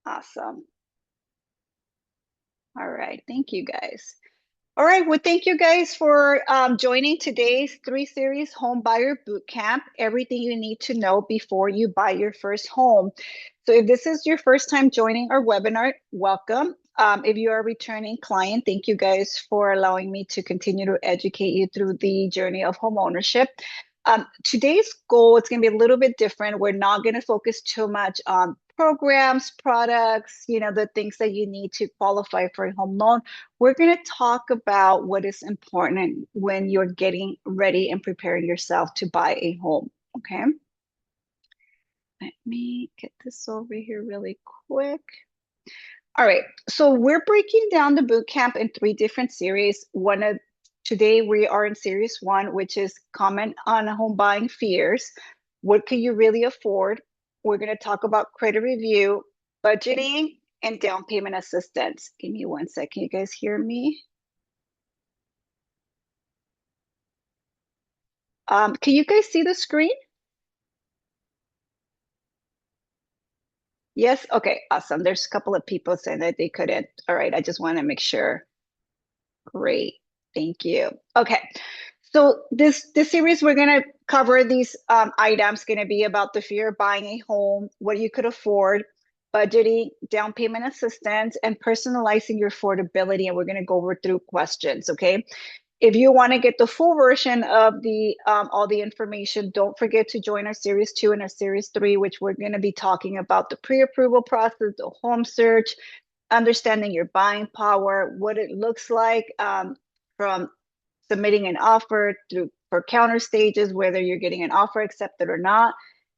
Awesome. All right. Thank you guys. All right. Well, thank you guys for joining today's 3 series Home Buyer Bootcamp. Everything you need to know before you buy your first home. So if this is your first time joining our webinar, welcome. If you are a returning client, thank you guys for allowing me to continue to educate you through the journey of home ownership. Today's goal is going to be a little bit different. We're not going to focus too much on programs, products, the things that you need to qualify for a home loan. We're going to talk about what is important when you're getting ready and preparing yourself to buy a home. Okay. Let me get this over here really quick. All right. So we're breaking down the boot camp in 3 different series. Today we are in series 1, which is comment on home buying fears. What can you really afford? We're going to talk about credit review, budgeting, and down payment assistance. Give me 1 second. You guys hear me? Can you guys see the screen? Yes? Okay, awesome. There's a couple of people saying that they couldn't. All right, I just want to make sure. Great. Thank you. Okay. So this series we're going to cover these items going to be about the fear of buying a home, what you could afford, budgeting, down payment assistance, and personalizing your affordability. And we're going to go over through questions. Okay. If you want to get the full version of the all the information, don't forget to join our series 2 and our series 3, which we're going to be talking about the pre-approval process, the home search, understanding your buying power, what it looks like from submitting an offer through for counter stages, whether you're getting an offer accepted or not.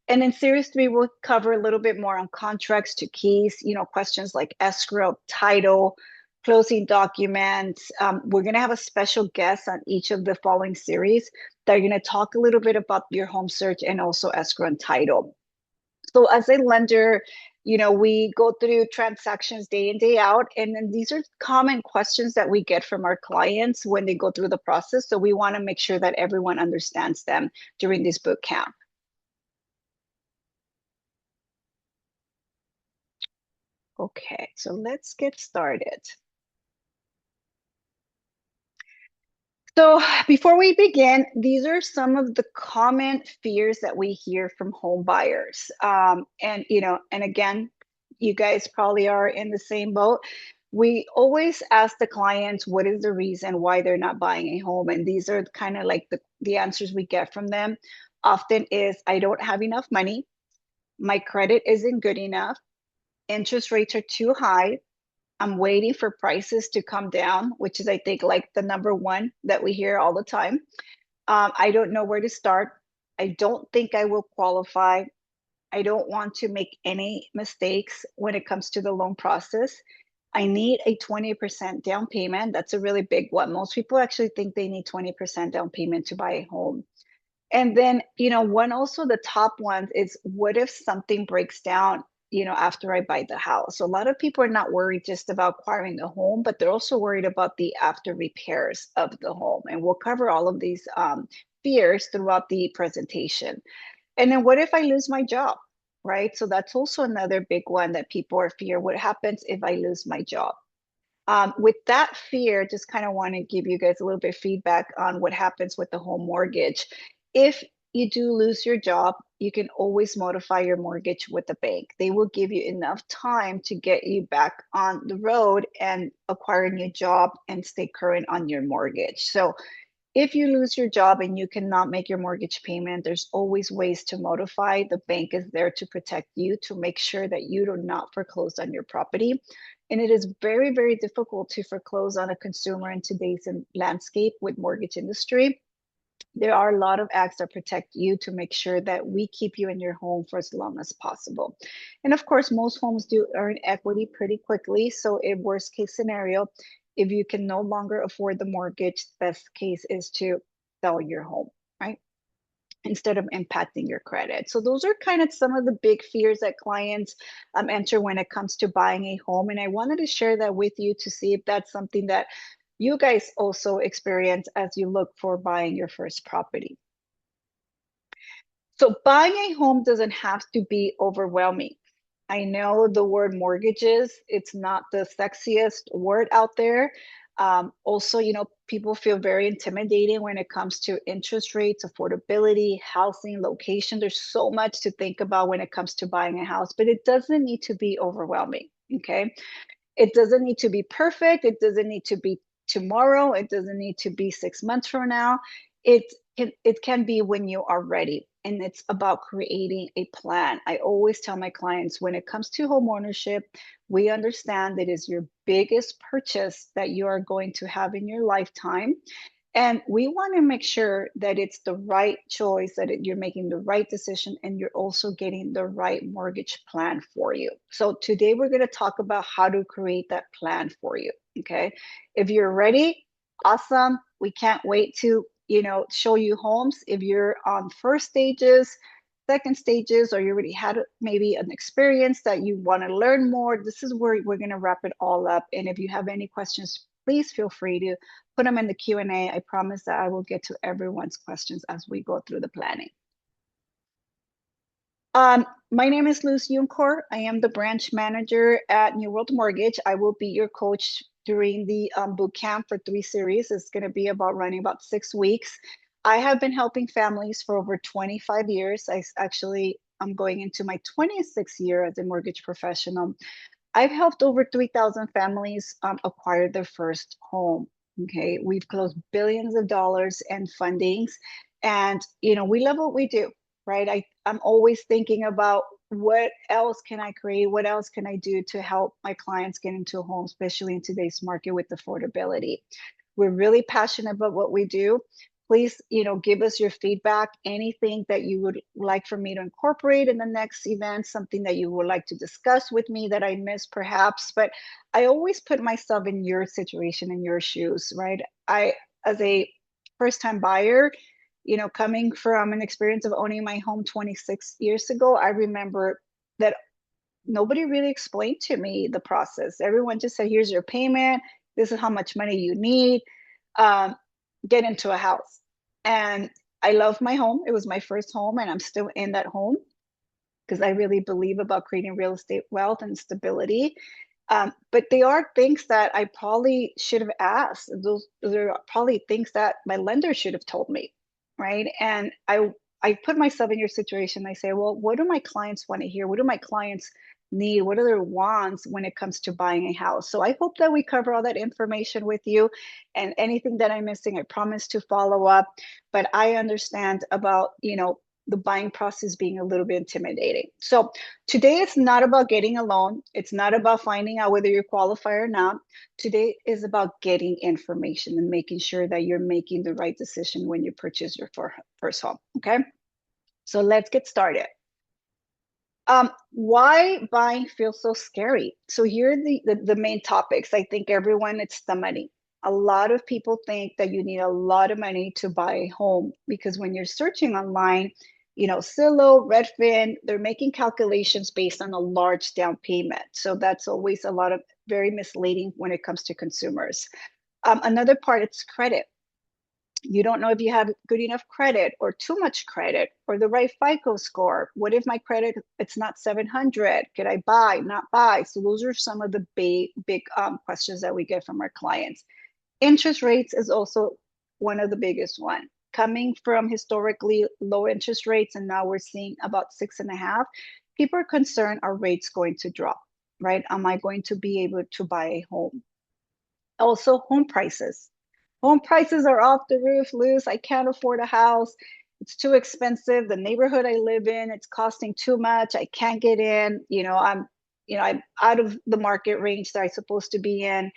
And in series 3, we'll cover a little bit more on contracts to keys, questions like escrow, title, closing documents. We're going to have a special guest on each of the following series that are going to talk a little bit about your home search and also escrow and title. So as a lender, we go through transactions day in, day out. And then these are common questions that we get from our clients when they go through the process. So we want to make sure that everyone understands them during this boot camp. Okay, so let's get started. So before we begin, these are some of the common fears that we hear from home buyers. And again, you guys probably are in the same boat. We always ask the clients what is the reason why they're not buying a home. And these are kind of like the answers we get from them. Often is, I don't have enough money. My credit isn't good enough. Interest rates are too high. I'm waiting for prices to come down, which is, I think, like the number one that we hear all the time. I don't know where to start. I don't think I will qualify. I don't want to make any mistakes when it comes to the loan process. I need a 20% down payment. That's a really big one. Most people actually think they need 20% down payment to buy a home. And then, one also the top ones is what if something breaks down, after I buy the house? So a lot of people are not worried just about acquiring the home, but they're also worried about the after repairs of the home. And we'll cover all of these fears throughout the presentation. And then what if I lose my job, right? So that's also another big one that people are fear. What happens if I lose my job? With that fear, just kind of want to give you guys a little bit of feedback on what happens with the home mortgage. If you do lose your job, you can always modify your mortgage with the bank. They will give you enough time to get you back on the road and acquire a new job and stay current on your mortgage. So if you lose your job and you cannot make your mortgage payment, there's always ways to modify. The bank is there to protect you, to make sure that you do not foreclose on your property. And it is very, very difficult to foreclose on a consumer in today's landscape with mortgage industry. There are a lot of acts that protect you to make sure that we keep you in your home for as long as possible. And of course, most homes do earn equity pretty quickly. So in worst case scenario, if you can no longer afford the mortgage, best case is to sell your home, right? Instead of impacting your credit. So those are kind of some of the big fears that clients enter when it comes to buying a home. And I wanted to share that with you to see if that's something that you guys also experience as you look for buying your first property. So buying a home doesn't have to be overwhelming. I know the word mortgages, it's not the sexiest word out there. Also, people feel very intimidating when it comes to interest rates, affordability, housing, location. There's so much to think about when it comes to buying a house, but it doesn't need to be overwhelming. Okay. It doesn't need to be perfect. It doesn't need to be tomorrow. It doesn't need to be 6 months from now. It it can be when you are ready. And it's about creating a plan. I always tell my clients when it comes to home ownership, we understand that it is your biggest purchase that you are going to have in your lifetime. And we want to make sure that it's the right choice, that you're making the right decision, and you're also getting the right mortgage plan for you. So today we're going to talk about how to create that plan for you. Okay. If you're ready, awesome. We can't wait to, show you homes. If you're on first stages, second stages, or you already had maybe an experience that you want to learn more, this is where we're going to wrap it all up. And if you have any questions, please feel free to put them in the Q&A. I promise that I will get to everyone's questions as we go through the planning. My name is Luz Yuncor. I am the branch manager at New World Mortgage. I will be your coach during the boot camp for 3 series. It's going to be running about 6 weeks. I have been helping families for over 25 years. I'm going into my 26th year as a mortgage professional. I've helped over 3,000 families acquire their first home. Okay, we've closed billions of dollars in fundings, and we love what we do, right? I'm always thinking about what else can I create, what else can I do to help my clients get into a home, especially in today's market with affordability. We're really passionate about what we do. Please, give us your feedback, anything that you would like for me to incorporate in the next event, something that you would like to discuss with me that I missed perhaps. But I always put myself in your situation, in your shoes, right? As a first time buyer, coming from an experience of owning my home 26 years ago, I remember that nobody really explained to me the process. Everyone just said, here's your payment. This is how much money you need. Um, get into a house. And I love my home. It was my first home, and I'm still in that home because I really believe about creating real estate wealth and stability. But they are things that I probably should have asked. Those are probably things that my lender should have told me, right? And I put myself in your situation. I say, well, what do my clients want to hear? What do my clients need? What are their wants when it comes to buying a house? So I hope that we cover all that information with you, and anything that I'm missing, I promise to follow up. But I understand about, the buying process being a little bit intimidating. So today it's not about getting a loan. It's not about finding out whether you're qualified or not. Today is about getting information and making sure that you're making the right decision when you purchase your first home. Okay. So let's get started. Why buying feels so scary? So here are the main topics. I think everyone, it's the money. A lot of people think that you need a lot of money to buy a home because when you're searching online, Zillow, Redfin, they're making calculations based on a large down payment. So that's always a lot of very misleading when it comes to consumers. Another part, it's credit. You don't know if you have good enough credit or too much credit or the right FICO score. What if my credit, it's not 700? Could I buy, not buy? So those are some of the big questions that we get from our clients. Interest rates is also one of the biggest one. Coming from historically low interest rates, and now we're seeing about 6.5, people are concerned, are rates going to drop, right? Am I going to be able to buy a home? Also, home prices. Home prices are off the roof, Luz. I can't afford a house. It's too expensive. The neighborhood I live in, it's costing too much. I can't get in. I'm out of the market range that I'm supposed to be in.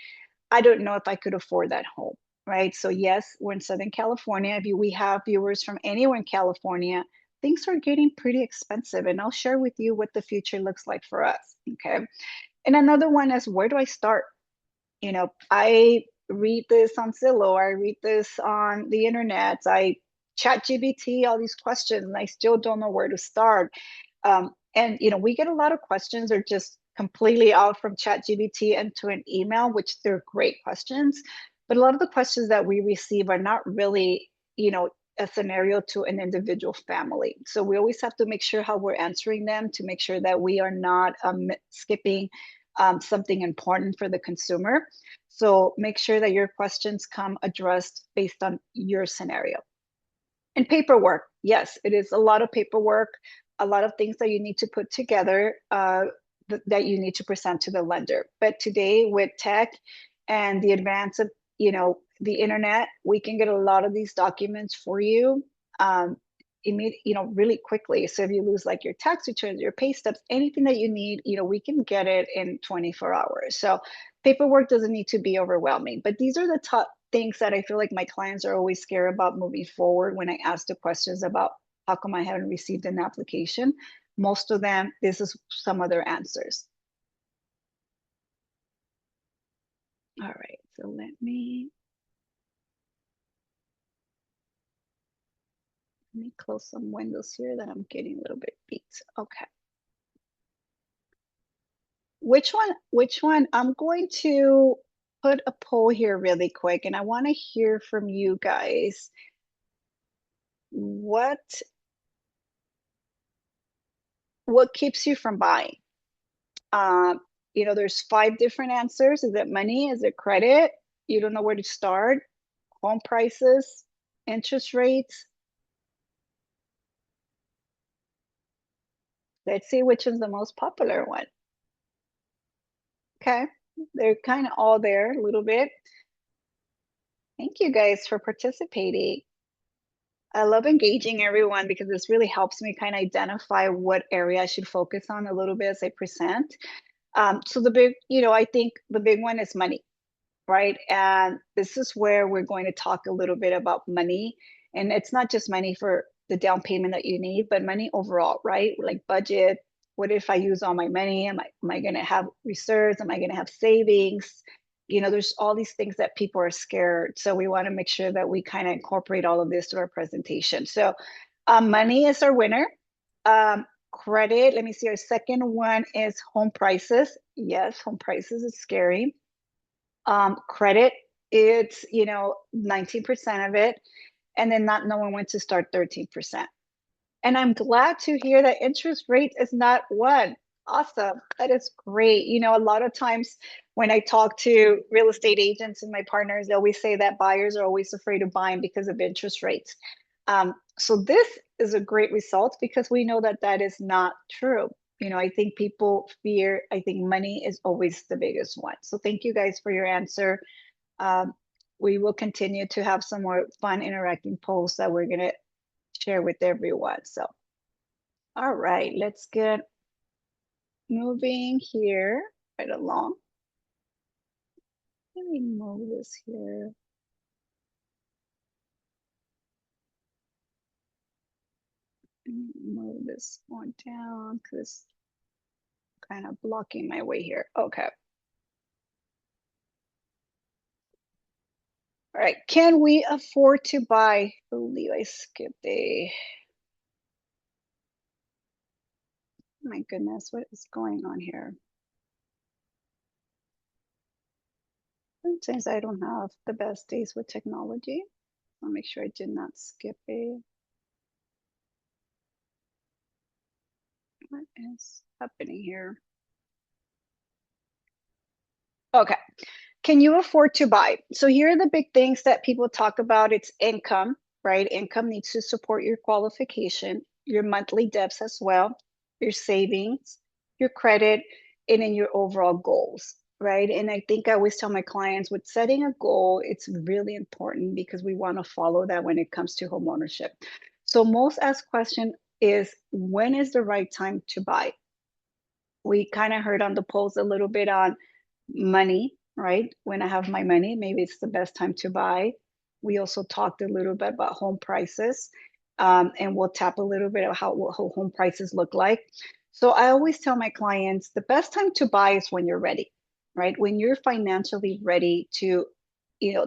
I don't know if I could afford that home, right? So yes, we're in Southern California. If we have viewers from anywhere in California, things are getting pretty expensive, and I'll share with you what the future looks like for us. Okay. And another one is, where do I start? I read this on Zillow, I read this on the internet, I chat GBT, all these questions, and I still don't know where to start. And we get a lot of questions that are just completely out from chat GBT into an email, which they're great questions. But a lot of the questions that we receive are not really, a scenario to an individual family. So we always have to make sure how we're answering them to make sure that we are not skipping something important for the consumer. So make sure that your questions come addressed based on your scenario. And paperwork, yes, it is a lot of paperwork, a lot of things that you need to put together that you need to present to the lender. But today with tech and the advance of, the internet, we can get a lot of these documents for you really quickly. So if you lose like your tax returns, your pay stubs, anything that you need, we can get it in 24 hours. So paperwork doesn't need to be overwhelming, but these are the top things that I feel like my clients are always scared about moving forward when I ask the questions about how come I haven't received an application. Most of them, this is some of their answers. All right, so let me close some windows here that I'm getting a little bit beat. Okay. Which one? I'm going to put a poll here really quick, and I want to hear from you guys. What keeps you from buying? There's 5 different answers. Is it money? Is it credit? You don't know where to start? Home prices? Interest rates? Let's see which is the most popular one. Okay, they're kind of all there a little bit. Thank you guys for participating. I love engaging everyone because this really helps me kind of identify what area I should focus on a little bit as I present. So I think the big one is money, right? And this is where we're going to talk a little bit about money. And it's not just money for the down payment that you need, but money overall, right? Like budget. What if I use all my money? Am I going to have reserves? Am I going to have savings? There's all these things that people are scared. So we want to make sure that we kind of incorporate all of this to our presentation. So money is our winner. Credit, let me see, our second one is home prices. Yes, home prices is scary. Credit, it's 19% of it, and then not knowing when to start 13%. And I'm glad to hear that interest rate is not one. Awesome. That is great. A lot of times when I talk to real estate agents and my partners, they always say that buyers are always afraid of buying because of interest rates. So this is a great result because we know that that is not true. I think people fear, I think money is always the biggest one. So thank you guys for your answer. We will continue to have some more fun interacting polls that we're going to share with everyone. So, all right, let's get moving here right along. Let me move this here. Move this one down because it's kind of blocking my way here. Okay. All right, can we afford to buy? I believe I skipped my goodness, what is going on here? Sometimes I don't have the best days with technology. I'll make sure I did not skip what is happening here? Okay. Can you afford to buy? So here are the big things that people talk about. It's income, right? Income needs to support your qualification, your monthly debts as well, your savings, your credit, and then your overall goals, right? And I think I always tell my clients with setting a goal, it's really important because we want to follow that when it comes to home ownership. So most asked question is, when is the right time to buy? We kind of heard on the polls a little bit on money, right? When I have my money, maybe it's the best time to buy. We also talked a little bit about home prices, and we'll tap a little bit of how home prices look like. So I always tell my clients the best time to buy is when you're ready, right? When you're financially ready to,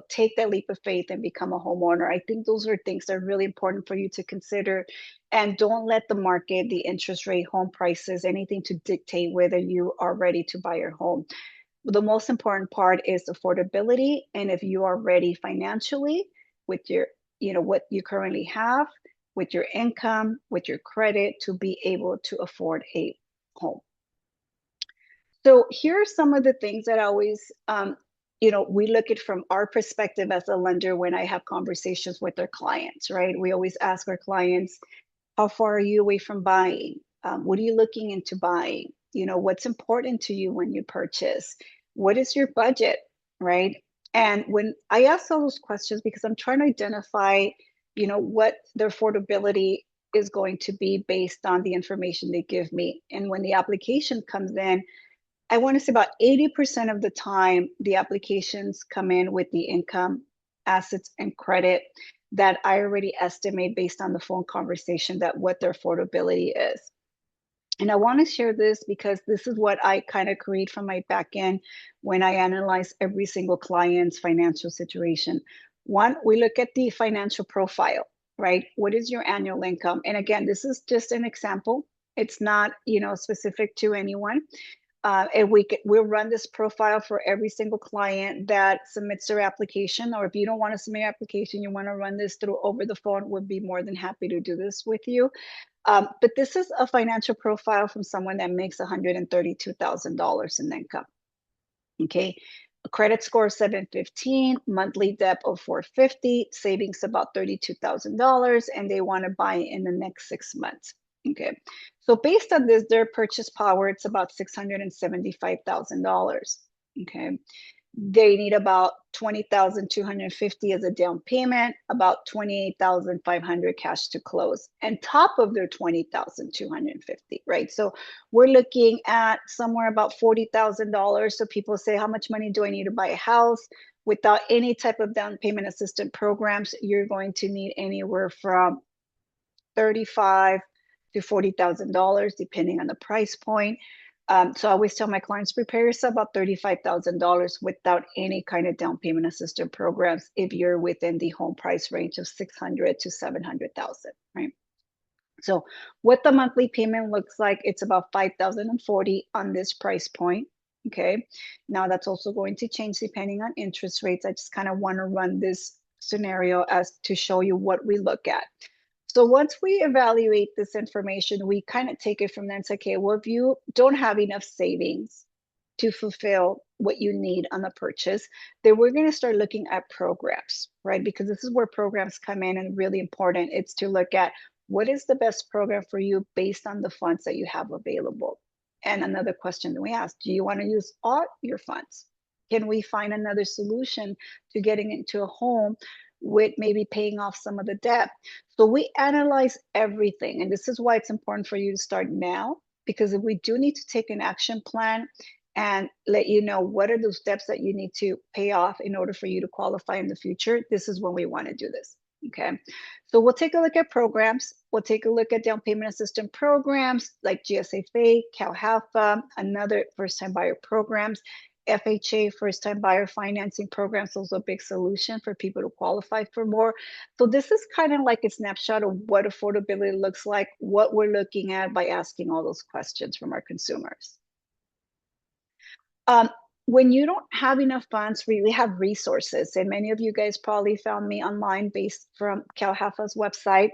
take that leap of faith and become a homeowner. I think those are things that are really important for you to consider. And don't let the market, the interest rate, home prices, anything to dictate whether you are ready to buy your home. The most important part is affordability. And if you are ready financially with your what you currently have with your income, with your credit to be able to afford a home. So here are some of the things that I always, we look at from our perspective as a lender when I have conversations with our clients, right? We always ask our clients, how far are you away from buying? What are you looking into buying? What's important to you when you purchase? What is your budget, right? And when I ask all those questions, because I'm trying to identify, what their affordability is going to be based on the information they give me. And when the application comes in, I want to say about 80% of the time, the applications come in with the income, assets, and credit that I already estimate based on the phone conversation that what their affordability is. And I want to share this because this is what I kind of create from my back end when I analyze every single client's financial situation. One, we look at the financial profile, right? What is your annual income? And again, this is just an example. It's not, specific to anyone. And we'll run this profile for every single client that submits their application. Or if you don't want to submit your application, you want to run this through over the phone, we'd be more than happy to do this with you. But this is a financial profile from someone that makes $132,000 in income. Okay. A credit score of 715, monthly debt of 450, savings about $32,000, and they want to buy in the next 6 months. Okay. So based on this, their purchase power, it's about $675,000. Okay. They need about 20,250 as a down payment, about 28,500 cash to close, and top of their 20,250, right? So we're looking at somewhere about $40,000. So people say, how much money do I need to buy a house? Without any type of down payment assistance programs, you're going to need anywhere from 35 to $40,000, depending on the price point. So I always tell my clients, prepare yourself about $35,000 without any kind of down payment assistance programs if you're within the home price range of 600 to 700,000, right? So what the monthly payment looks like, it's about 5,040 on this price point. Okay. Now that's also going to change depending on interest rates. I just kind of want to run this scenario as to show you what we look at. So once we evaluate this information, we kind of take it from there and say, okay, well, if you don't have enough savings to fulfill what you need on the purchase, then we're going to start looking at programs, right? Because this is where programs come in and really important. It's to look at what is the best program for you based on the funds that you have available. And another question that we ask, do you want to use all your funds? Can we find another solution to getting into a home with maybe paying off some of the debt? So we analyze everything. And this is why it's important for you to start now, because if we do need to take an action plan and let you know what are those debts that you need to pay off in order for you to qualify in the future, this is when we want to do this. Okay. So we'll take a look at programs. We'll take a look at down payment assistance programs like GSA, CalHFA, another first time buyer programs. FHA, first time buyer financing programs, those are a big solution for people to qualify for more. So this is kind of like a snapshot of what affordability looks like, what we're looking at by asking all those questions from our consumers. When you don't have enough funds, we have resources, and many of you guys probably found me online based from CalHFA's website.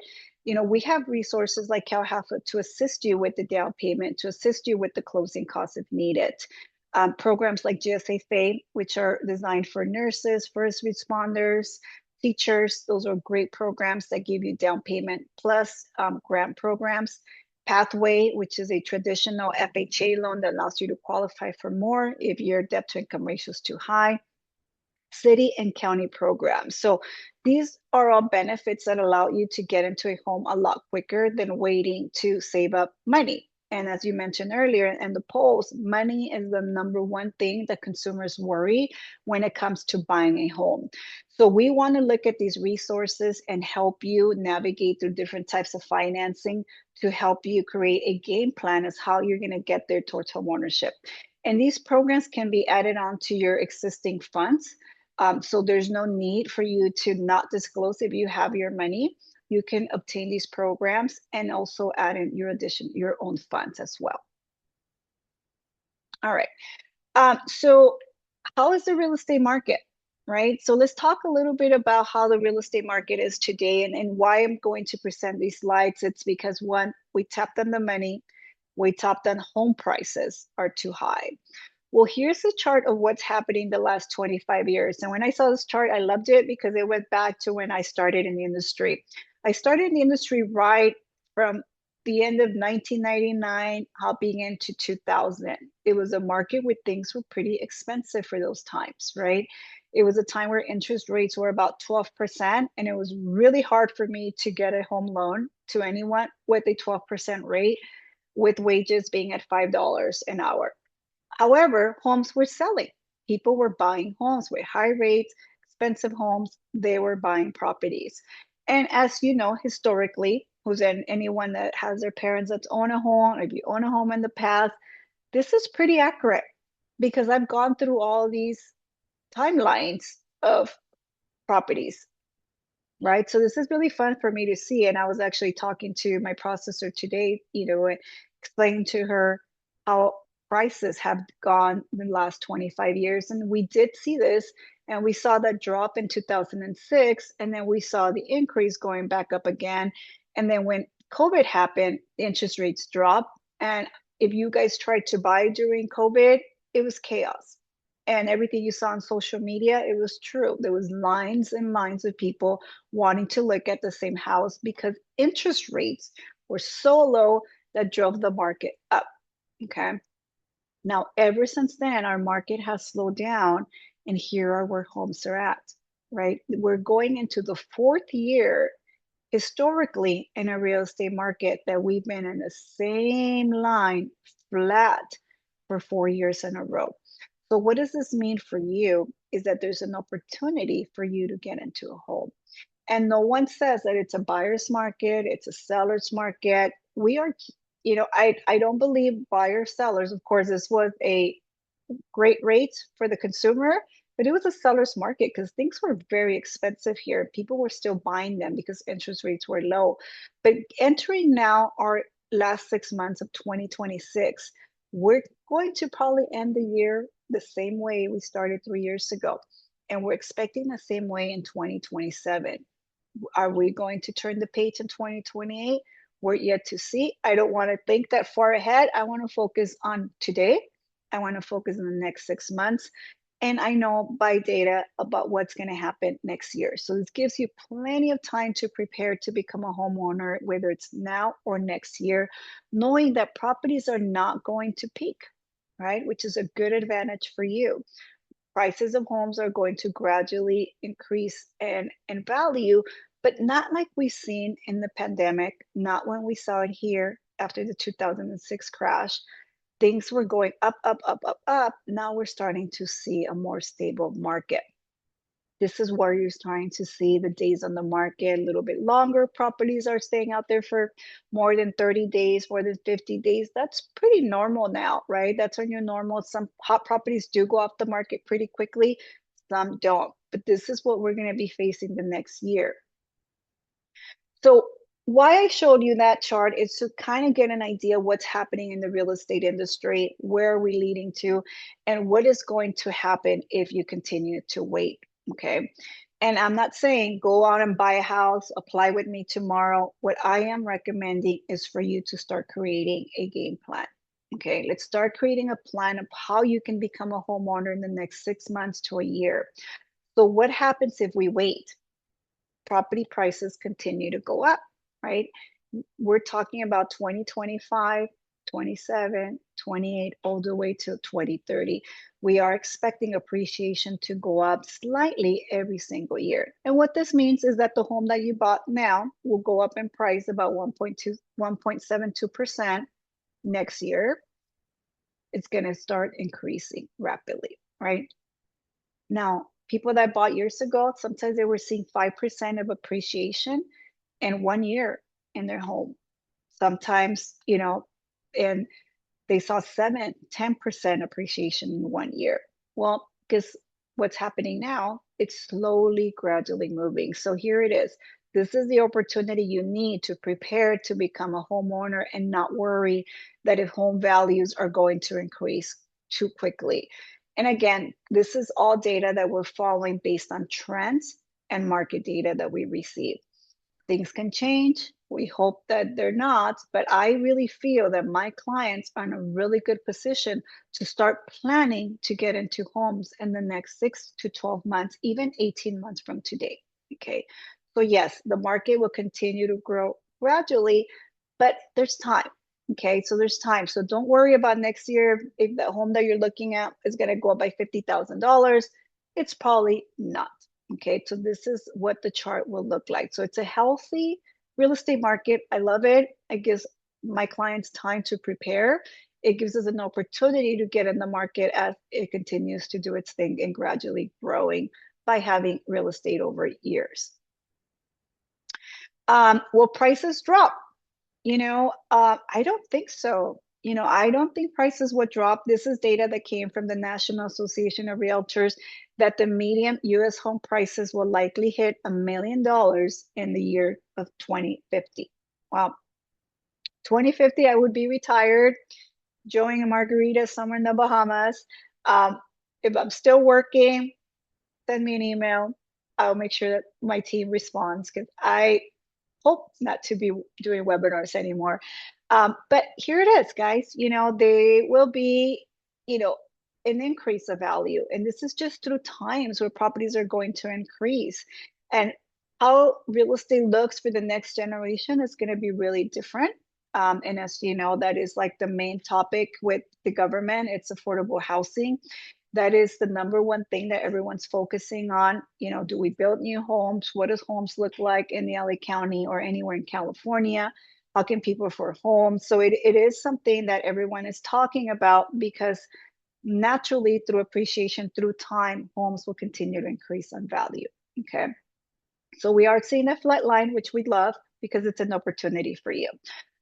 We have resources like CalHFA to assist you with the down payment, to assist you with the closing costs if needed. Programs like GSA, which are designed for nurses, first responders, teachers. Those are great programs that give you down payment plus grant programs. Pathway, which is a traditional FHA loan that allows you to qualify for more if your debt to income ratio is too high. City and county programs. So these are all benefits that allow you to get into a home a lot quicker than waiting to save up money. And as you mentioned earlier in the polls, money is the number one thing that consumers worry when it comes to buying a home. So we want to look at these resources and help you navigate through different types of financing to help you create a game plan as how you're going to get there towards homeownership. And these programs can be added on to your existing funds. So there's no need for you to not disclose if you have your money. You can obtain these programs and also add in your own funds as well. All right. So how is the real estate market, right? So let's talk a little bit about how the real estate market is today and why I'm going to present these slides. It's because one, we tapped on the money, we tapped on home prices are too high. Well, here's a chart of what's happening the last 25 years. And when I saw this chart, I loved it because it went back to when I started in the industry. I started in the industry right from the end of 1999, hopping into 2000. It was a market where things were pretty expensive for those times, right? It was a time where interest rates were about 12%, and it was really hard for me to get a home loan to anyone with a 12% rate, with wages being at $5 an hour. However, homes were selling. People were buying homes with high rates, expensive homes. They were buying properties. And as you know, historically, anyone that has their parents that own a home, or if you own a home in the past, this is pretty accurate because I've gone through all these timelines of properties, right? So this is really fun for me to see. And I was actually talking to my processor today, and explaining to her how prices have gone in the last 25 years. And we did see this, and we saw that drop in 2006, and then we saw the increase going back up again. And then when COVID happened, interest rates dropped. And if you guys tried to buy during COVID, it was chaos. And everything you saw on social media, it was true. There was lines and lines of people wanting to look at the same house because interest rates were so low that drove the market up. Okay. Now, ever since then, our market has slowed down, and here are where homes are at, right? We're going into the fourth year historically in a real estate market that we've been in the same line flat for 4 years in a row. So, what does this mean for you? Is that there's an opportunity for you to get into a home. And no one says that it's a buyer's market, it's a seller's market. We are, I don't believe buyers, sellers. Of course, this was a great rate for the consumer, but it was a seller's market because things were very expensive here. People were still buying them because interest rates were low. But entering now our last 6 months of 2026, we're going to probably end the year the same way we started 3 years ago. And we're expecting the same way in 2027. Are we going to turn the page in 2028? We're yet to see. I don't want to think that far ahead. I want to focus on today. I want to focus on the next 6 months. And I know by data about what's going to happen next year. So this gives you plenty of time to prepare to become a homeowner, whether it's now or next year, knowing that properties are not going to peak, right? Which is a good advantage for you. Prices of homes are going to gradually increase in value, but not like we've seen in the pandemic, not when we saw it here after the 2006 crash. Things were going up, up, up, up, up. Now we're starting to see a more stable market. This is where you're starting to see the days on the market a little bit longer. Properties are staying out there for more than 30 days, more than 50 days. That's pretty normal now, right? That's our new normal. Some hot properties do go off the market pretty quickly, some don't. But this is what we're going to be facing the next year. So why I showed you that chart is to kind of get an idea what's happening in the real estate industry, where are we leading to, and what is going to happen if you continue to wait. Okay. And I'm not saying go out and buy a house, apply with me tomorrow. What I am recommending is for you to start creating a game plan. Okay, let's start creating a plan of how you can become a homeowner in the next 6 months to a year. So, what happens if we wait? Property prices continue to go up, right? We're talking about 2025, 27, 28, all the way to 2030. We are expecting appreciation to go up slightly every single year. And what this means is that the home that you bought now will go up in price about 1.72% next year. It's going to start increasing rapidly, right? Now, people that bought years ago, sometimes they were seeing 5% of appreciation in 1 year in their home. Sometimes, and they saw 7, 10% appreciation in 1 year. Well, because what's happening now, it's slowly, gradually moving. So here it is. This is the opportunity you need to prepare to become a homeowner and not worry that if home values are going to increase too quickly. And again, this is all data that we're following based on trends and market data that we receive. Things can change. We hope that they're not, but I really feel that my clients are in a really good position to start planning to get into homes in the next 6 to 12 months, even 18 months from today. Okay. So, yes, the market will continue to grow gradually, but there's time. Okay. So, there's time. So, don't worry about next year if the home that you're looking at is going to go up by $50,000. It's probably not. Okay, so this is what the chart will look like. So it's a healthy real estate market. I love it. It gives my clients time to prepare. It gives us an opportunity to get in the market as it continues to do its thing and gradually growing by having real estate over years. Will prices drop? I don't think so. I don't think prices would drop. This is data that came from the National Association of Realtors that the median US home prices will likely hit $1 million in the year of 2050. Well, 2050, I would be retired, enjoying a margarita somewhere in the Bahamas. Um, if I'm still working, send me an email. I'll make sure that my team responds because I hope not to be doing webinars anymore. But here it is, guys. They will be, you know, an increase of value. And this is just through times where properties are going to increase. And how real estate looks for the next generation is going to be really different. And as you know, that is like the main topic with the government. It's affordable housing. That is the number one thing that everyone's focusing on. Do we build new homes? What does homes look like in the LA County or anywhere in California? How can people afford homes? So it is something that everyone is talking about because naturally through appreciation, through time, homes will continue to increase in value. Okay. So we are seeing a flat line, which we love because it's an opportunity for you.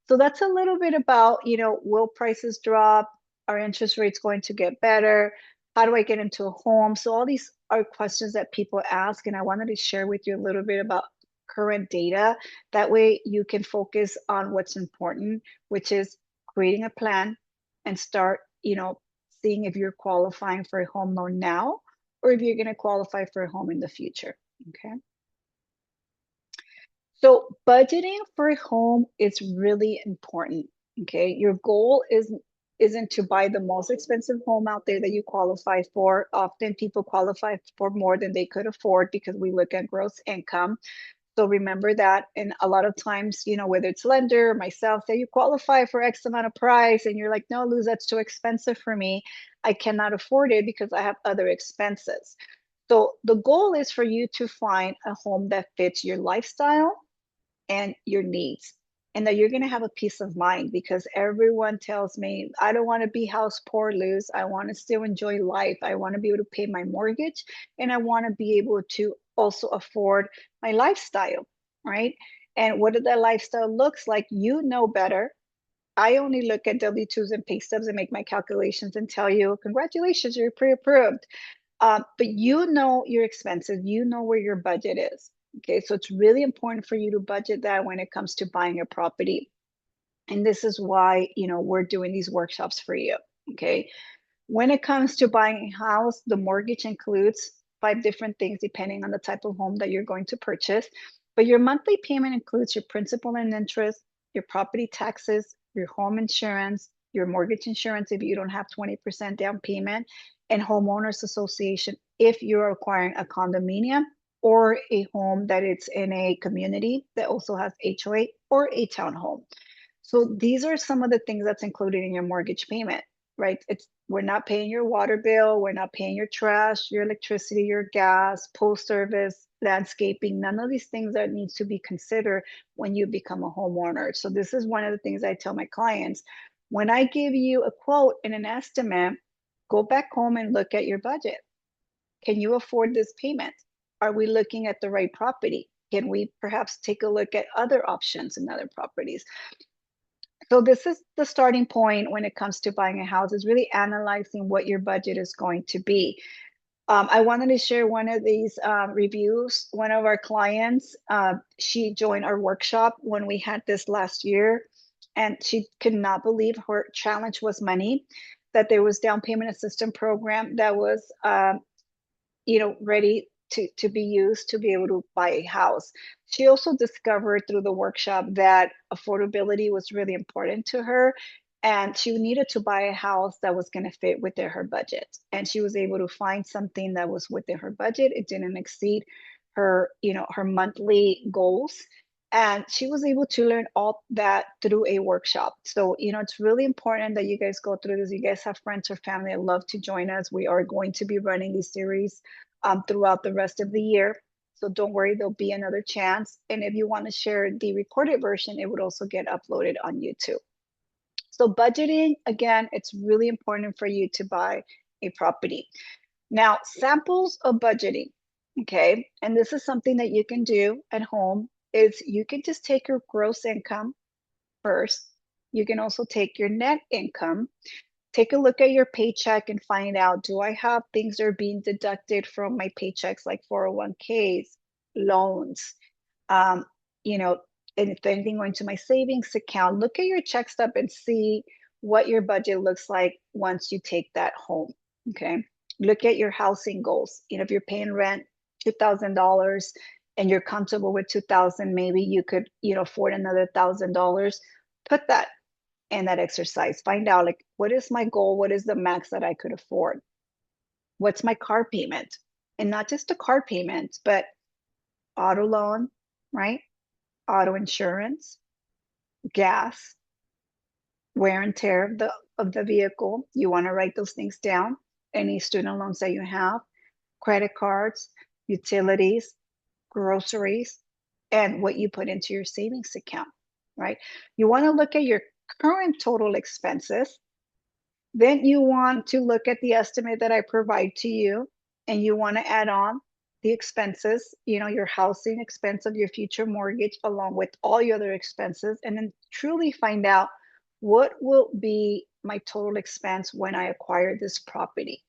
So that's a little bit about, will prices drop? Are interest rates going to get better? How do I get into a home? So all these are questions that people ask, and I wanted to share with you a little bit about current data. That way you can focus on what's important, which is creating a plan and start, seeing if you're qualifying for a home loan now or if you're going to qualify for a home in the future. Okay. So budgeting for a home is really important. Okay. Your goal isn't to buy the most expensive home out there that you qualify for. Often people qualify for more than they could afford because we look at gross income. So remember that. And a lot of times, whether it's lender or myself, say you qualify for X amount of price and you're like, no, Luz, that's too expensive for me. I cannot afford it because I have other expenses. So the goal is for you to find a home that fits your lifestyle and your needs, and that you're going to have a peace of mind because everyone tells me, I don't want to be house poor, Luz. I want to still enjoy life. I want to be able to pay my mortgage and I want to be able to also afford my lifestyle, right? And what that lifestyle looks like, better. I only look at W-2s and pay stubs and make my calculations and tell you, congratulations, you're pre-approved. But your expenses, where your budget is. Okay, so it's really important for you to budget that when it comes to buying a property. And this is why, we're doing these workshops for you. Okay. When it comes to buying a house, the mortgage includes 5 different things depending on the type of home that you're going to purchase. But your monthly payment includes your principal and interest, your property taxes, your home insurance, your mortgage insurance if you don't have 20% down payment, and homeowners association if you're acquiring a condominium or a home that it's in a community that also has HOA or a townhome. So these are some of the things that's included in your mortgage payment, right? We're not paying your water bill, we're not paying your trash, your electricity, your gas, post service, landscaping, none of these things that needs to be considered when you become a homeowner. So this is one of the things I tell my clients. When I give you a quote and an estimate, go back home and look at your budget. Can you afford this payment? Are we looking at the right property? Can we perhaps take a look at other options in other properties? So this is the starting point when it comes to buying a house, is really analyzing what your budget is going to be. I wanted to share one of these reviews. One of our clients, she joined our workshop when we had this last year, and she could not believe her challenge was money. that there was down payment assistance program that was ready to be used to be able to buy a house. She also discovered through the workshop that affordability was really important to her, and she needed to buy a house that was going to fit within her budget. And she was able to find something that was within her budget. It didn't exceed her monthly goals. And she was able to learn all that through a workshop. So, it's really important that you guys go through this. You guys have friends or family that love to join us. We are going to be running these series throughout the rest of the year. So don't worry, there'll be another chance. And if you want to share the recorded version, it would also get uploaded on YouTube. So budgeting, again, it's really important for you to buy a property. Now, samples of budgeting, okay? And this is something that you can do at home is you can just take your gross income first. You can also take your net income. Take a look at your paycheck and find out, do I have things that are being deducted from my paychecks like 401ks, loans, um, you know, and if anything going to my savings account. Look at your check stub and see what your budget looks like once you take that home. Okay. Look at your housing goals. If you're paying rent $2,000 and you're comfortable with 2,000, maybe you could, afford another $1,000. Put that in that exercise. Find out, like, what is my goal? What is the max that I could afford? What's my car payment? And not just the car payment, but auto loan, right? Auto insurance, gas, wear and tear of the vehicle. You want to write those things down. Any student loans that you have, credit cards, utilities, groceries, and what you put into your savings account, right? You want to look at your current total expenses. Then you want to look at the estimate that I provide to you, and you want to add on the expenses, your housing expense of your future mortgage, along with all your other expenses, and then truly find out what will be my total expense when I acquire this property.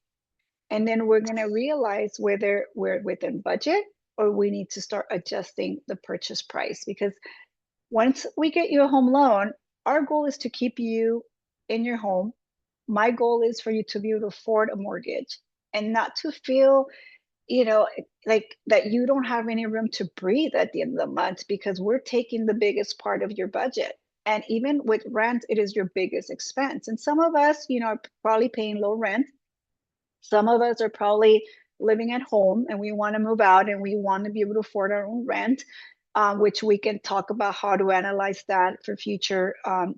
And then we're going to realize whether we're within budget or we need to start adjusting the purchase price. Because once we get you a home loan, our goal is to keep you in your home. My goal is for you to be able to afford a mortgage and not to feel, like that you don't have any room to breathe at the end of the month, because we're taking the biggest part of your budget. And even with rent, it is your biggest expense. And some of us, are probably paying low rent. Some of us are probably living at home and we want to move out and we want to be able to afford our own rent, which we can talk about how to analyze that for future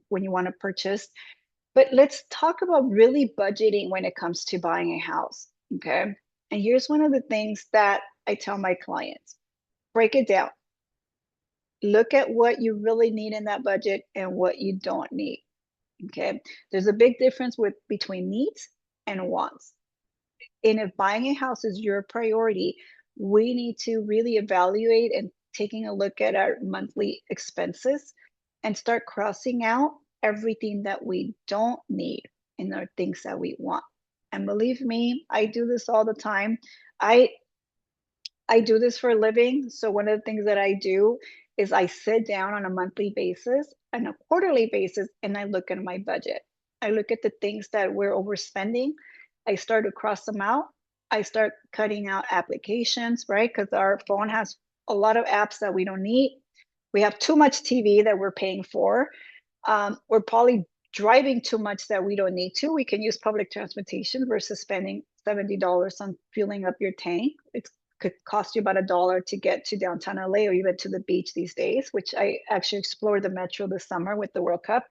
when you want to purchase. But let's talk about really budgeting when it comes to buying a house, okay? And here's one of the things that I tell my clients. Break it down. Look at what you really need in that budget and what you don't need, okay? There's a big difference between needs and wants. And if buying a house is your priority, we need to really evaluate and taking a look at our monthly expenses and start crossing out everything that we don't need and our things that we want. And believe me, I do this all the time. I I do this for a living. So one of the things that I do is I sit down on a monthly basis and a quarterly basis and I look at my budget. I look at the things that we're overspending. I start to cross them out. I start cutting out applications, right? Because our phone has a lot of apps that we don't need. We have too much TV that we're paying for. We're probably driving too much that we don't need to. We can use public transportation versus spending $70 on filling up your tank. It could cost you about $1 to get to downtown LA or even to the beach these days, which I actually explored the metro this summer with the World Cup.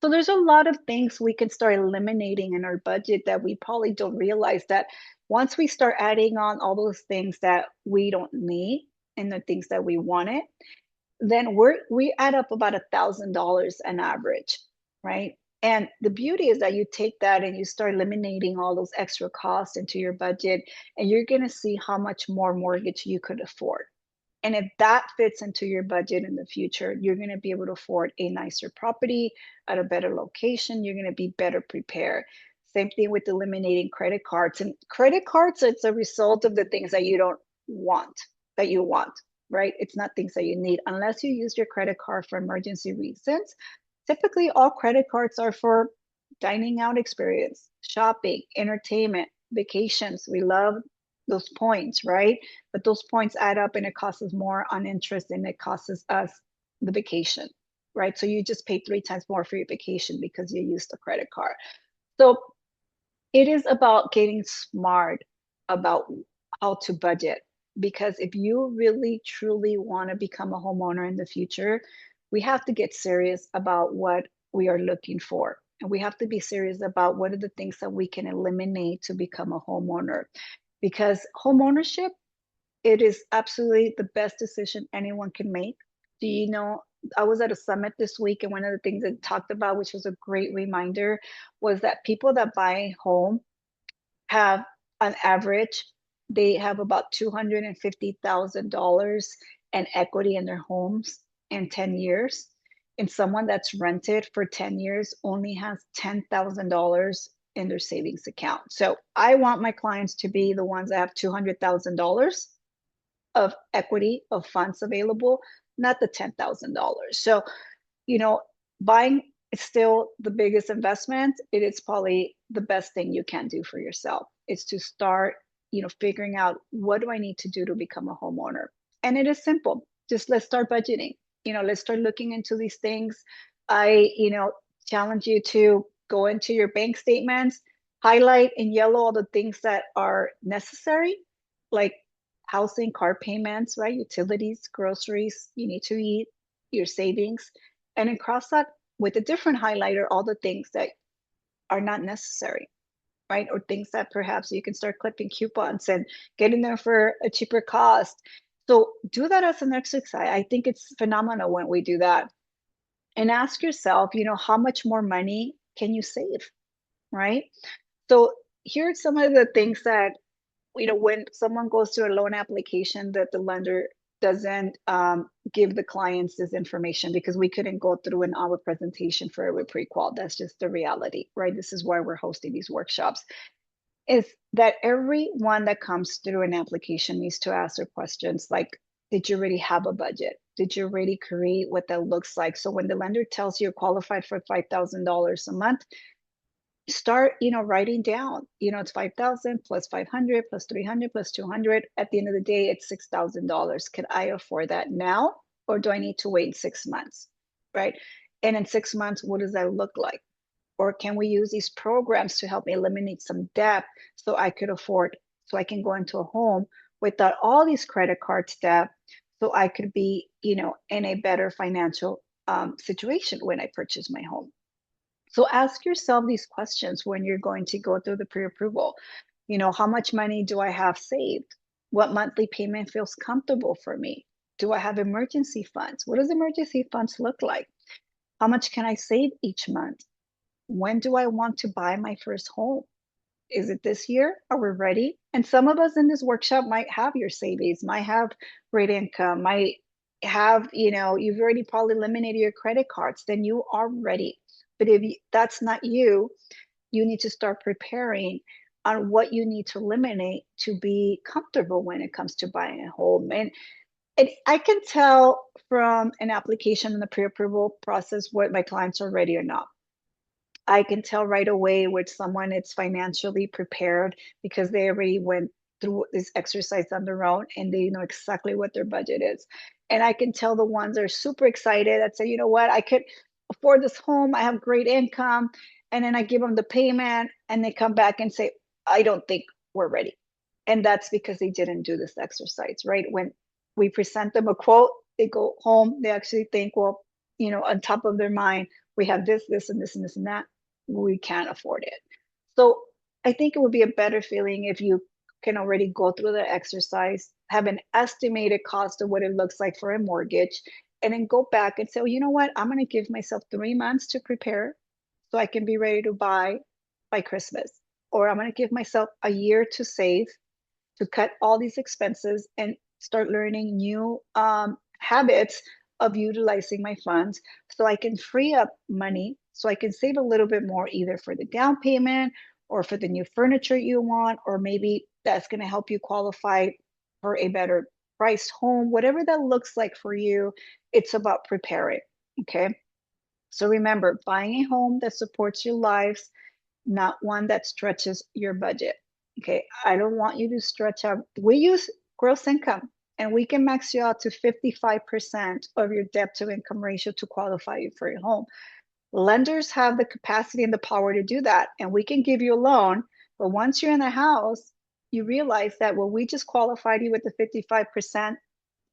So there's a lot of things we can start eliminating in our budget that we probably don't realize that once we start adding on all those things that we don't need and the things that we wanted, then we add up about $1,000 an average, right? And the beauty is that you take that and you start eliminating all those extra costs into your budget, and you're going to see how much more mortgage you could afford. And if that fits into your budget in the future, you're going to be able to afford a nicer property at a better location. You're going to be better prepared. Same thing with eliminating credit cards. And credit cards, it's a result of the things that you don't want, that you want, right? It's not things that you need unless you use your credit card for emergency reasons. Typically, all credit cards are for dining out experience, shopping, entertainment, vacations. We love those points, right? But those points add up and it costs us more on interest than it costs us the vacation, right? So you just pay 3 times more for your vacation because you used the credit card. So it is about getting smart about how to budget. Because if you really truly want to become a homeowner in the future, we have to get serious about what we are looking for. And we have to be serious about what are the things that we can eliminate to become a homeowner. Because homeownership, it is absolutely the best decision anyone can make. Do you know? I was at a summit this week, and one of the things it talked about, which was a great reminder, was that people that buy a home have, on average, they have about $250,000 in equity in their homes in 10 years. And someone that's rented for 10 years only has $10,000 in their savings account. So I want my clients to be the ones that have $200,000 of equity of funds available, not the $10,000. So, you know, buying is still the biggest investment. It is probably the best thing you can do for yourself. Is to start, figuring out what do I need to do to become a homeowner. And it is simple. Just let's start budgeting. Let's start looking into these things. I challenge you to go into your bank statements, highlight in yellow all the things that are necessary, like housing, car payments, right? Utilities, groceries, you need to eat, your savings, and then cross that with a different highlighter, all the things that are not necessary, right? Or things that perhaps you can start clipping coupons and getting them for a cheaper cost. So do that as an exercise. I think it's phenomenal when we do that. And ask yourself, how much more money can you save, right? So here are some of the things that, when someone goes to a loan application, that the lender doesn't give the clients this information, because we couldn't go through an hour presentation for every pre-qual. That's just the reality, right? This is why we're hosting these workshops. Is that everyone that comes through an application needs to ask their questions like, did you already have a budget? Did you already create what that looks like? So when the lender tells you you're qualified for $5,000 a month, start writing down, it's 5,000 plus 500 plus 300 plus 200. At the end of the day, it's $6,000. Can I afford that now, or do I need to wait 6 months, right? And in 6 months, what does that look like? Or can we use these programs to help me eliminate some debt so I could afford, so I can go into a home without all these credit cards debt, so I could be in a better financial situation when I purchase my home. So ask yourself these questions when you're going to go through the pre-approval. How much money do I have saved? What monthly payment feels comfortable for me? Do I have emergency funds? What does emergency funds look like? How much can I save each month? When do I want to buy my first home? Is it this year? Are we ready? And some of us in this workshop might have your savings, might have great income, might have, you've already probably eliminated your credit cards, then you are ready. But if that's not you, you need to start preparing on what you need to eliminate to be comfortable when it comes to buying a home. And I can tell from an application in the pre-approval process what my clients are ready or not. I can tell right away with someone it's financially prepared because they already went through this exercise on their own and they know exactly what their budget is. And I can tell the ones that are super excited that say, you know what, I could afford this home, I have great income. And then I give them the payment and they come back and say, I don't think we're ready. And that's because they didn't do this exercise, right? When we present them a quote, they go home, they actually think, well, on top of their mind, we have this, this, and this, and this, and that. We can't afford it. So I think it would be a better feeling if you can already go through the exercise, have an estimated cost of what it looks like for a mortgage, and then go back and say, well, you know what? I'm going to give myself 3 months to prepare so I can be ready to buy by Christmas. Or I'm going to give myself a year to save, to cut all these expenses and start learning new habits of utilizing my funds so I can free up money, so I can save a little bit more either for the down payment or for the new furniture you want, or maybe that's going to help you qualify for a better priced home, whatever that looks like for you. It's about preparing. Okay. So remember, buying a home that supports your lives, not one that stretches your budget. Okay, I don't want you to stretch out. We use gross income, and we can max you out to 55% of your debt to income ratio to qualify you for a home. Lenders have the capacity and the power to do that, and we can give you a loan. But once you're in the house, you realize that, well, we just qualified you with the 55%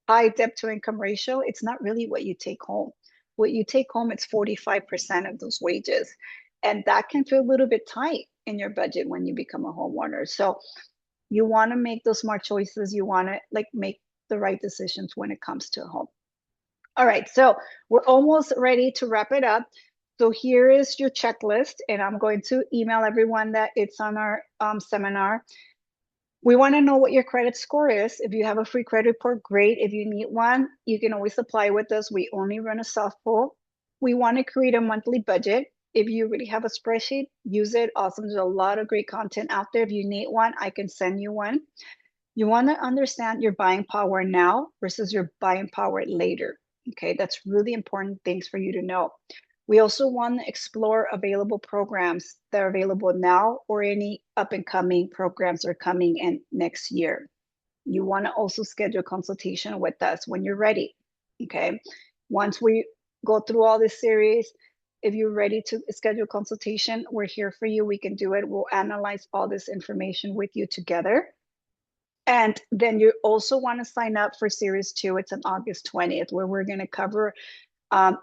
high debt to income ratio. It's not really what you take home. What you take home, it's 45% of those wages. And that can feel a little bit tight in your budget when you become a homeowner. So you want to make those smart choices. You want to like make the right decisions when it comes to a home. All right, so we're almost ready to wrap it up. So here is your checklist, and I'm going to email everyone that it's on our seminar. We want to know what your credit score is. If you have a free credit report, great. If you need one, you can always apply with us. We only run a soft pull. We want to create a monthly budget. If you really have a spreadsheet, use it. Awesome. There's a lot of great content out there. If you need one, I can send you one. You want to understand your buying power now versus your buying power later. Okay, that's really important things for you to know. We also want to explore available programs that are available now or any up and coming programs are coming in next year. You want to also schedule a consultation with us when you're ready. Okay, once we go through all this series, if you're ready to schedule a consultation, we're here for you. We can do it. We'll analyze all this information with you together. And then you also want to sign up for series 2. It's on August 20th, where we're going to cover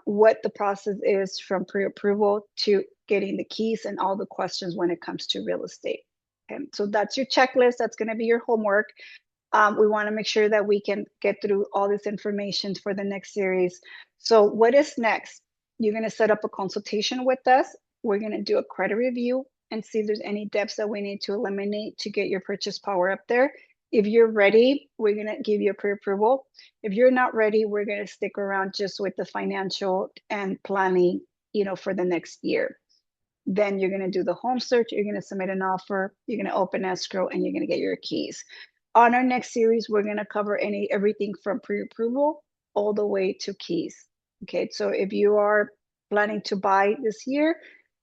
what the process is from pre-approval to getting the keys and all the questions when it comes to real estate. Okay, so that's your checklist. That's going to be your homework. We want to make sure that we can get through all this information for the next series. So what is next? You're going to set up a consultation with us. We're going to do a credit review and see if there's any debts that we need to eliminate to get your purchase power up there. If you're ready, we're going to give you a pre-approval. If you're not ready, we're going to stick around just with the financial and planning, for the next year. Then you're going to do the home search. You're going to submit an offer. You're going to open escrow, and you're going to get your keys. On our next series, we're going to cover everything from pre-approval all the way to keys. Okay, so if you are planning to buy this year,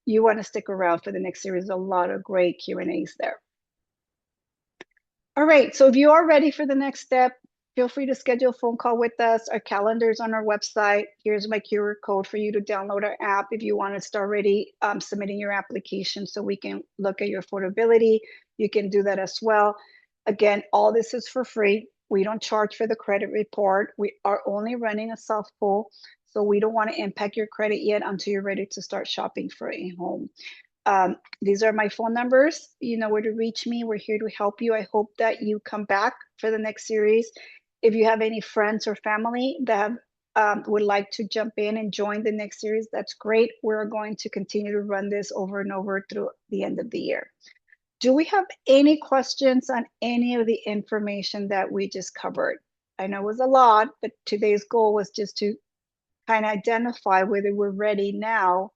you want to stick around for the next series. A lot of great Q&As there. All right, so if you are ready for the next step, feel free to schedule a phone call with us. Our calendar's on our website. Here's my QR code for you to download our app if you want to start already submitting your application so we can look at your affordability. You can do that as well. Again, all this is for free. We don't charge for the credit report. We are only running a soft pull, so we don't want to impact your credit yet until you're ready to start shopping for a home. These are my phone numbers. You know where to reach me. We're here to help you. I hope that you come back for the next series. If you have any friends or family that would like to jump in and join the next series, that's great. We're going to continue to run this over and over through the end of the year. Do we have any questions on any of the information that we just covered? I know it was a lot, but today's goal was just to kind of identify whether we're ready now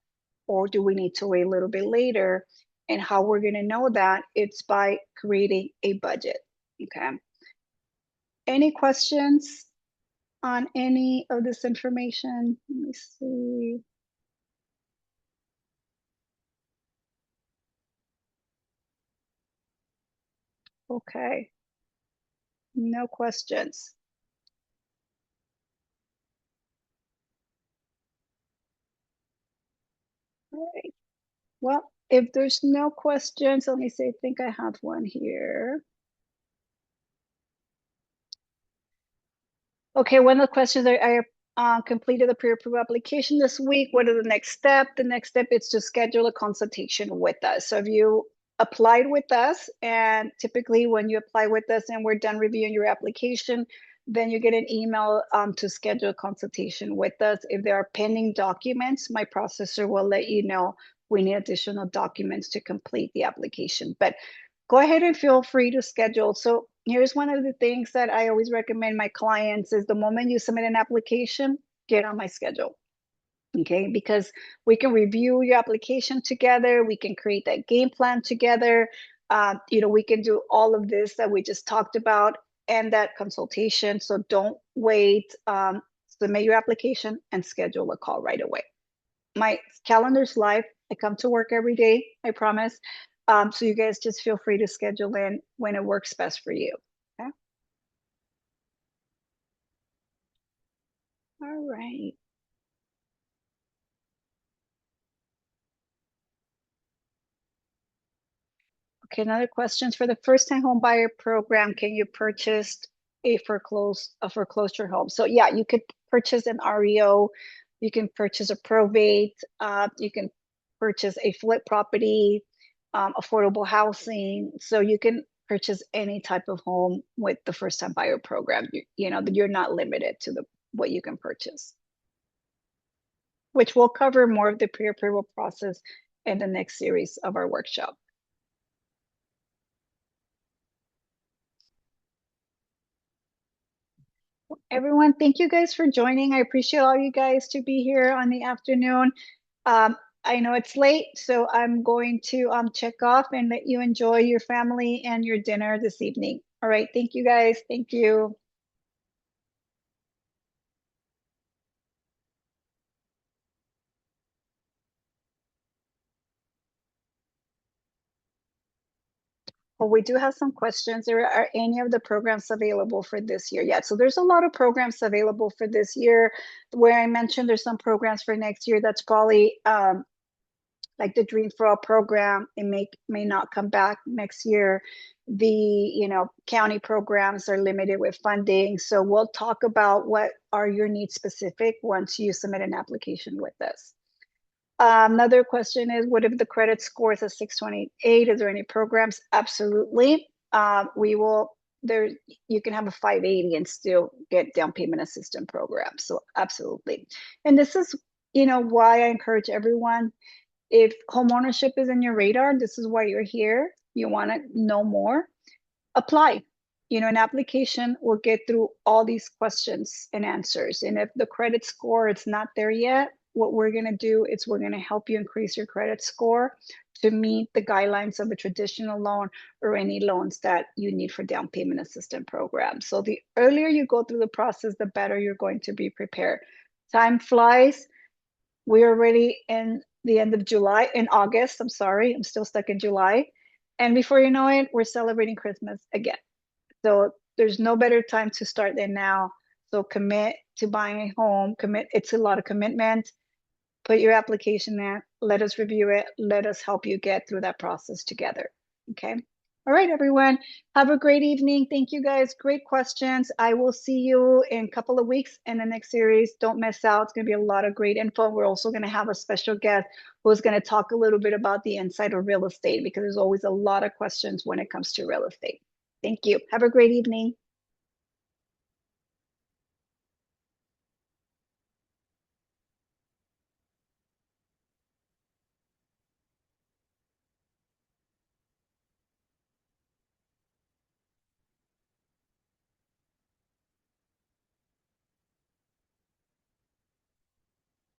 or do we need to wait a little bit later, and how we're going to know that it's by creating a budget. Okay. Any questions on any of this information? Let me see. Okay. No questions. All right. Well, if there's no questions, let me see. I think I have one here. Okay, one of the questions I completed the pre-approval application this week. What are the next step? The next step is to schedule a consultation with us. So if you applied with us, and typically when you apply with us and we're done reviewing your application, then you get an email to schedule a consultation with us. If there are pending documents, my processor will let you know we need additional documents to complete the application. But go ahead and feel free to schedule. So here's one of the things that I always recommend my clients is the moment you submit an application, get on my schedule. Okay, because we can review your application together. We can create that game plan together. We can do all of this that we just talked about and that consultation. So don't wait. Submit your application and schedule a call right away. my calendar's live. I come to work every day, I promise. So you guys just feel free to schedule in when it works best for you. Okay. All right. Okay, another question for the first time home buyer program, can you purchase a foreclosure home? So yeah, you could purchase an REO, you can purchase a probate, you can purchase a flip property, affordable housing. So you can purchase any type of home with the first time buyer program. You know, you're not limited to the what you can purchase, which will cover more of the pre-approval process in the next series of our workshop. Everyone, thank you guys for joining. I appreciate all you guys to be here on the afternoon. I know it's late, so I'm going to check off and let you enjoy your family and your dinner this evening. All right, thank you guys. Thank you. Well, we do have some questions. There are any of the programs available for this year yet? So there's a lot of programs available for this year. Where I mentioned there's some programs for next year, that's probably like the Dream for All program, it may not come back next year. The county programs are limited with funding, so we'll talk about what are your needs specific once you submit an application with us. Another question is, what if the credit score is a 628? Is there any programs? Absolutely. We will. There, you can have a 580 and still get down payment assistance program. So absolutely. And this is, why I encourage everyone, if homeownership is in your radar, this is why you're here. You want to know more, apply. An application will get through all these questions and answers. And if the credit score is not there yet, what we're going to do is we're going to help you increase your credit score to meet the guidelines of a traditional loan or any loans that you need for down payment assistance program. So the earlier you go through the process, the better you're going to be prepared. Time flies. We're already in the end of July, in August. I'm sorry, I'm still stuck in July. And before you know it, we're celebrating Christmas again. So there's no better time to start than now. So commit to buying a home, it's a lot of commitment. Put your application in, let us review it, let us help you get through that process together. Okay. All right, everyone. Have a great evening. Thank you guys. Great questions. I will see you in a couple of weeks in the next series. Don't miss out. It's going to be a lot of great info. We're also going to have a special guest who's going to talk a little bit about the inside of real estate, because there's always a lot of questions when it comes to real estate. Thank you. Have a great evening.